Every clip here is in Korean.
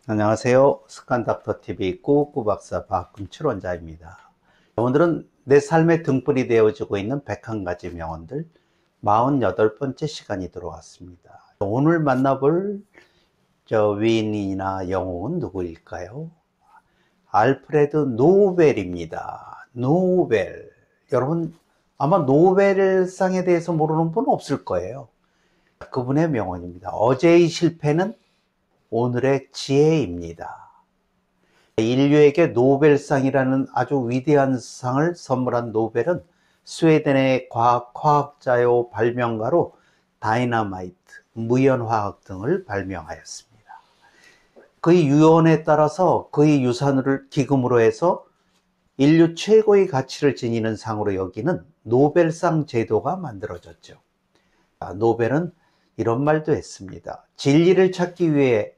안녕하세요. 습관닥터TV 꾸꾸박사 박금철 원장입니다. 오늘은 내 삶의 등불이 되어주고 있는 101가지 명언들 48번째 시간이 들어왔습니다. 오늘 만나볼 위인이나 영웅은 누구일까요? 알프레드 노벨입니다. 노벨. 여러분 아마 노벨상에 대해서 모르는 분 없을 거예요. 그분의 명언입니다. 어제의 실패는 오늘의 지혜입니다. 인류에게 노벨상이라는 아주 위대한 상을 선물한 노벨은 스웨덴의 과학자요 발명가로 다이너마이트, 무연화학 등을 발명하였습니다. 그의 유언에 따라서 그의 유산을 기금으로 해서 인류 최고의 가치를 지니는 상으로 여기는 노벨상 제도가 만들어졌죠. 노벨은 이런 말도 했습니다. 진리를 찾기 위해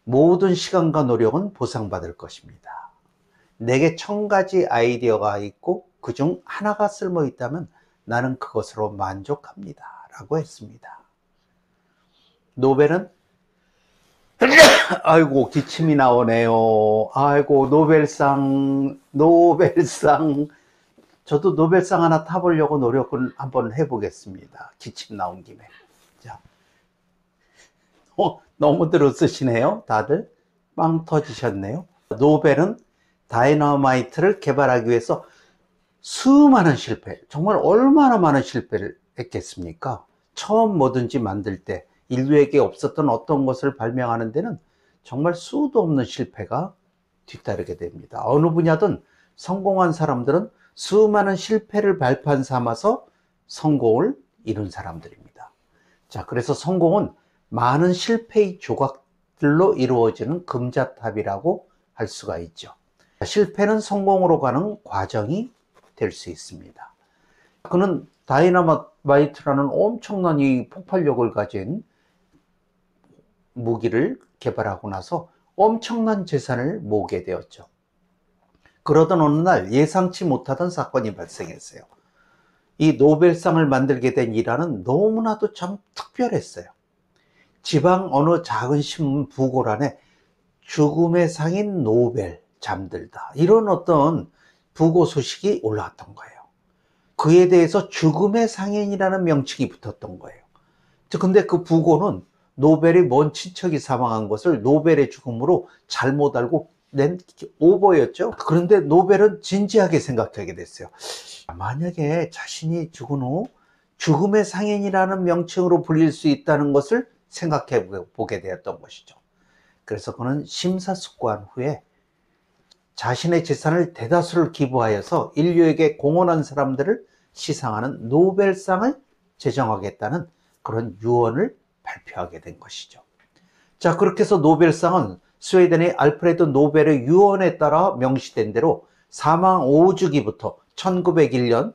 모든 시간과 노력은 보상받을 것입니다. 내게 1000가지 아이디어가 있고 그중 하나가 쓸모 있다면 나는 그것으로 만족합니다. 라고 했습니다. 노벨은 아이고 기침이 나오네요. 아이고 노벨상 저도 노벨상 하나 타보려고 노력을 한번 해보겠습니다. 기침 나온 김에. 자, 너무들 웃으시네요. 다들 빵 터지셨네요. 노벨은 다이너마이트를 개발하기 위해서 수많은 실패, 정말 얼마나 많은 실패를 했겠습니까? 처음 뭐든지 만들 때 인류에게 없었던 어떤 것을 발명하는 데는 정말 수도 없는 실패가 뒤따르게 됩니다. 어느 분야든 성공한 사람들은 수많은 실패를 발판 삼아서 성공을 이룬 사람들입니다. 자, 그래서 성공은 많은 실패의 조각들로 이루어지는 금자탑이라고 할 수가 있죠. 실패는 성공으로 가는 과정이 될 수 있습니다. 그는 다이너마이트라는 엄청난 이 폭발력을 가진 무기를 개발하고 나서 엄청난 재산을 모으게 되었죠. 그러던 어느 날 예상치 못하던 사건이 발생했어요. 이 노벨상을 만들게 된 일화는 너무나도 참 특별했어요. 지방 어느 작은 신문 부고란에 죽음의 상인 노벨 잠들다, 이런 어떤 부고 소식이 올라왔던 거예요. 그에 대해서 죽음의 상인이라는 명칭이 붙었던 거예요. 근데 그 부고는 노벨의 먼 친척이 사망한 것을 노벨의 죽음으로 잘못 알고 낸 오보였죠. 그런데 노벨은 진지하게 생각하게 됐어요. 만약에 자신이 죽은 후 죽음의 상인이라는 명칭으로 불릴 수 있다는 것을 생각해 보게 되었던 것이죠. 그래서 그는 심사숙고한 후에 자신의 재산을 대다수를 기부하여서 인류에게 공헌한 사람들을 시상하는 노벨상을 제정하겠다는 그런 유언을 발표하게 된 것이죠. 자, 그렇게 해서 노벨상은 스웨덴의 알프레드 노벨의 유언에 따라 명시된 대로 사망 5주기부터 1901년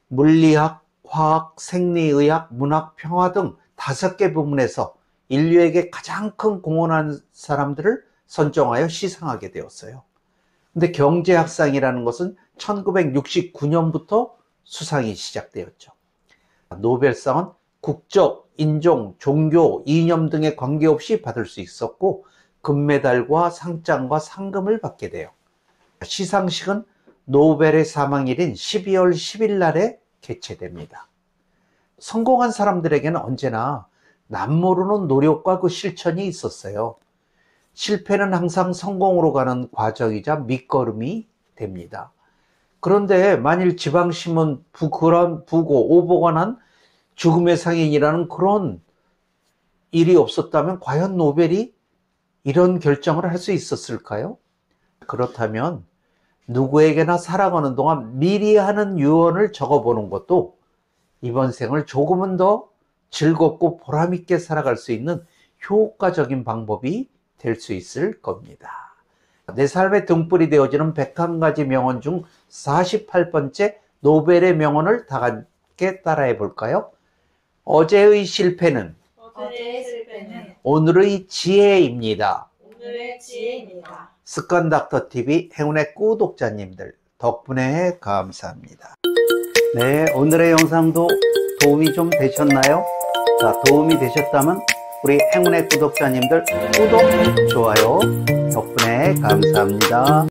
물리학, 화학, 생리의학, 문학, 평화 등 5개 부문에서 인류에게 가장 큰 공헌한 사람들을 선정하여 시상하게 되었어요. 근데 경제학상이라는 것은 1969년부터 수상이 시작되었죠. 노벨상은 국적, 인종, 종교, 이념 등에 관계없이 받을 수 있었고 금메달과 상장과 상금을 받게 돼요. 시상식은 노벨의 사망일인 12월 10일 날에 개최됩니다. 성공한 사람들에게는 언제나 남모르는 노력과 그 실천이 있었어요. 실패는 항상 성공으로 가는 과정이자 밑거름이 됩니다. 그런데 만일 지방신문 그런 부고 오보가 난 죽음의 상인이라는 그런 일이 없었다면 과연 노벨이 이런 결정을 할 수 있었을까요? 그렇다면 누구에게나 살아가는 동안 미리 하는 유언을 적어보는 것도 이번 생을 조금은 더 즐겁고 보람있게 살아갈 수 있는 효과적인 방법이 될 수 있을 겁니다. 내 삶의 등불이 되어지는 101가지 명언 중 48번째 노벨의 명언을 다 함께 따라해 볼까요? 어제의 실패는 오늘의 지혜입니다. 습관닥터TV 행운의 구독자님들 덕분에 감사합니다. 네, 오늘의 영상도 도움이 좀 되셨나요? 자, 도움이 되셨다면 우리 행운의 구독자님들 구독, 좋아요 덕분에 감사합니다.